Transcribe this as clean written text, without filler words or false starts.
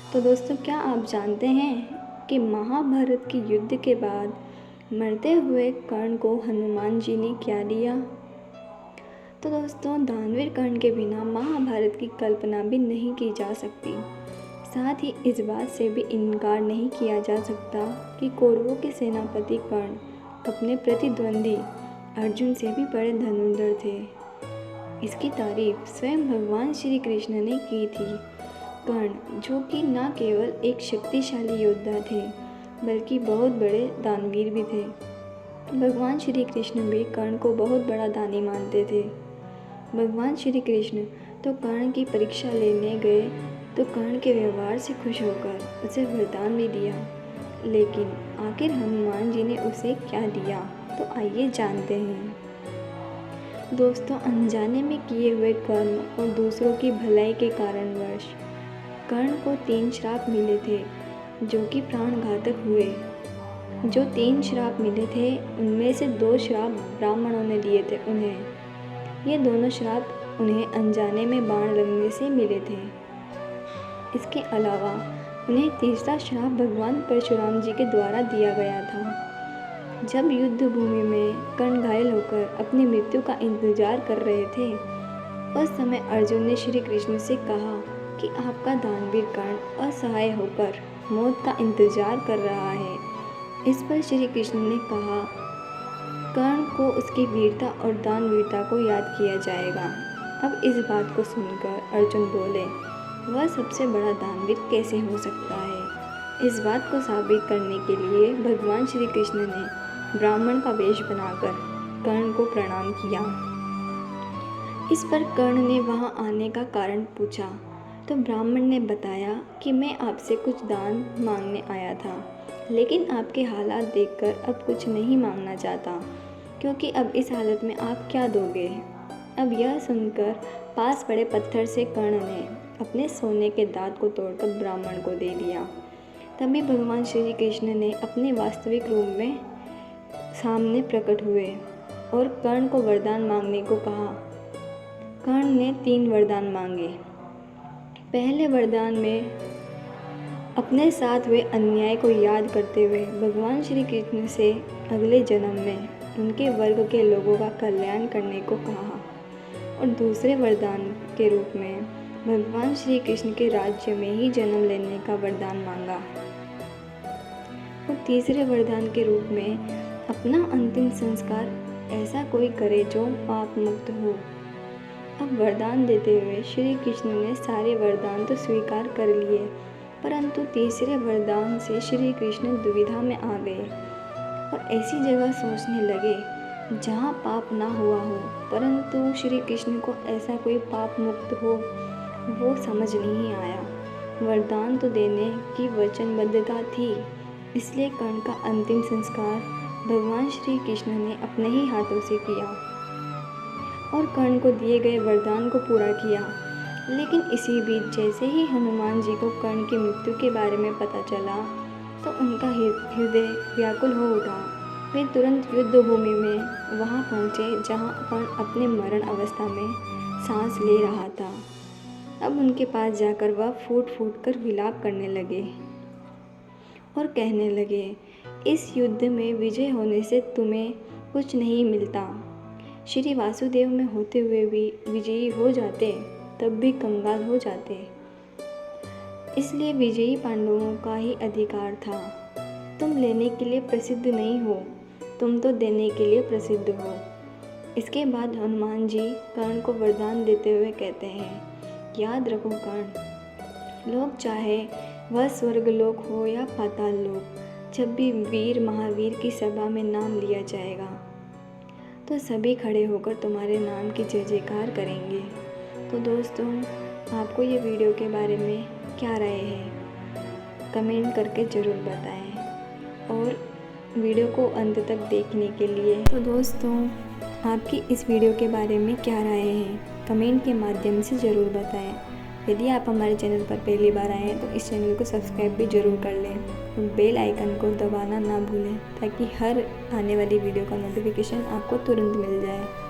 तो दोस्तों, क्या आप जानते हैं कि महाभारत के युद्ध के बाद मरते हुए कर्ण को हनुमान जी ने क्या दिया? तो दोस्तों, दानवीर कर्ण के बिना महाभारत की कल्पना भी नहीं की जा सकती। साथ ही इस बात से भी इनकार नहीं किया जा सकता कि कौरवों के सेनापति कर्ण अपने प्रतिद्वंदी अर्जुन से भी बड़े धनुर्धर थे। इसकी तारीफ स्वयं भगवान श्री कृष्ण ने की थी। कर्ण, जो कि न केवल एक शक्तिशाली योद्धा थे बल्कि बहुत बड़े दानवीर भी थे। भगवान श्री कृष्ण भी कर्ण को बहुत बड़ा दानी मानते थे। भगवान श्री कृष्ण तो कर्ण की परीक्षा लेने गए तो कर्ण के व्यवहार से खुश होकर उसे वरदान भी दिया। लेकिन आखिर हनुमान जी ने उसे क्या दिया, तो आइए जानते हैं। दोस्तों, अनजाने में किए हुए कर्म और दूसरों की भलाई के कारणवश कर्ण को 3 श्राप मिले थे, जो कि प्राणघातक हुए। जो 3 श्राप मिले थे उनमें से 2 श्राप ब्राह्मणों ने दिए थे उन्हें। ये दोनों श्राप उन्हें अनजाने में बाण लगने से मिले थे। इसके अलावा उन्हें तीसरा श्राप भगवान परशुराम जी के द्वारा दिया गया था। जब युद्ध भूमि में कर्ण घायल होकर अपनी मृत्यु का इंतजार कर रहे थे, उस समय अर्जुन ने श्री कृष्ण से कहा कि आपका दानवीर कर्ण असहाय होकर मौत का इंतजार कर रहा है। इस पर श्री कृष्ण ने कहा, कर्ण को उसकी वीरता और दानवीरता को याद किया जाएगा। अब इस बात को सुनकर अर्जुन बोले, वह सबसे बड़ा दानवीर कैसे हो सकता है? इस बात को साबित करने के लिए भगवान श्री कृष्ण ने ब्राह्मण का वेश बनाकर कर्ण को प्रणाम किया। इस पर कर्ण ने वहां आने का कारण पूछा तो ब्राह्मण ने बताया कि मैं आपसे कुछ दान मांगने आया था, लेकिन आपके हालात देखकर अब कुछ नहीं मांगना चाहता, क्योंकि अब इस हालत में आप क्या दोगे? अब यह सुनकर पास पड़े पत्थर से कर्ण ने अपने सोने के दांत को तोड़कर ब्राह्मण को दे दिया। तभी भगवान श्री कृष्ण ने अपने वास्तविक रूप में सामने प्रकट हुए और कर्ण को वरदान मांगने को कहा। कर्ण ने 3 वरदान मांगे। पहले वरदान में अपने साथ हुए अन्याय को याद करते हुए भगवान श्री कृष्ण से अगले जन्म में उनके वर्ग के लोगों का कल्याण करने को कहा, और दूसरे वरदान के रूप में भगवान श्री कृष्ण के राज्य में ही जन्म लेने का वरदान मांगा, और तीसरे वरदान के रूप में अपना अंतिम संस्कार ऐसा कोई करे जो पाप मुक्त हो। अब वरदान देते हुए श्री कृष्ण ने सारे वरदान तो स्वीकार कर लिए, परंतु तीसरे वरदान से श्री कृष्ण दुविधा में आ गए और ऐसी जगह सोचने लगे जहाँ पाप ना हुआ हो, परंतु श्री कृष्ण को ऐसा कोई पाप मुक्त हो वो समझ नहीं आया। वरदान तो देने की वचनबद्धता थी, इसलिए कर्ण का अंतिम संस्कार भगवान श्री कृष्ण ने अपने ही हाथों से किया और कर्ण को दिए गए वरदान को पूरा किया। लेकिन इसी बीच जैसे ही हनुमान जी को कर्ण की मृत्यु के बारे में पता चला तो उनका हृदय व्याकुल हो उठा। वे तुरंत युद्ध भूमि में वहां पहुंचे जहां कर्ण अपने मरण अवस्था में सांस ले रहा था। अब उनके पास जाकर वह फूट फूट कर विलाप करने लगे और कहने लगे, इस युद्ध में विजय होने से तुम्हें कुछ नहीं मिलता। श्री वासुदेव में होते हुए भी विजयी हो जाते तब भी कंगाल हो जाते, इसलिए विजयी पांडवों का ही अधिकार था। तुम लेने के लिए प्रसिद्ध नहीं हो, तुम तो देने के लिए प्रसिद्ध हो। इसके बाद हनुमान जी कर्ण को वरदान देते हुए कहते हैं, याद रखो कर्ण, लोग चाहे वह स्वर्गलोक हो या पाताल लोक, जब भी वीर महावीर की सभा में नाम लिया जाएगा तो सभी खड़े होकर तुम्हारे नाम की जय जयकार करेंगे। तो दोस्तों, आपको ये वीडियो के बारे में क्या राय है, कमेंट करके ज़रूर बताएं, और वीडियो को अंत तक देखने के लिए। तो दोस्तों, आपकी इस वीडियो के बारे में क्या राय है, कमेंट के माध्यम से ज़रूर बताएं। यदि आप हमारे चैनल पर पहली बार आए हैं तो इस चैनल को सब्सक्राइब भी ज़रूर कर लें और बेल आइकन को दबाना ना भूलें, ताकि हर आने वाली वीडियो का नोटिफिकेशन आपको तुरंत मिल जाए।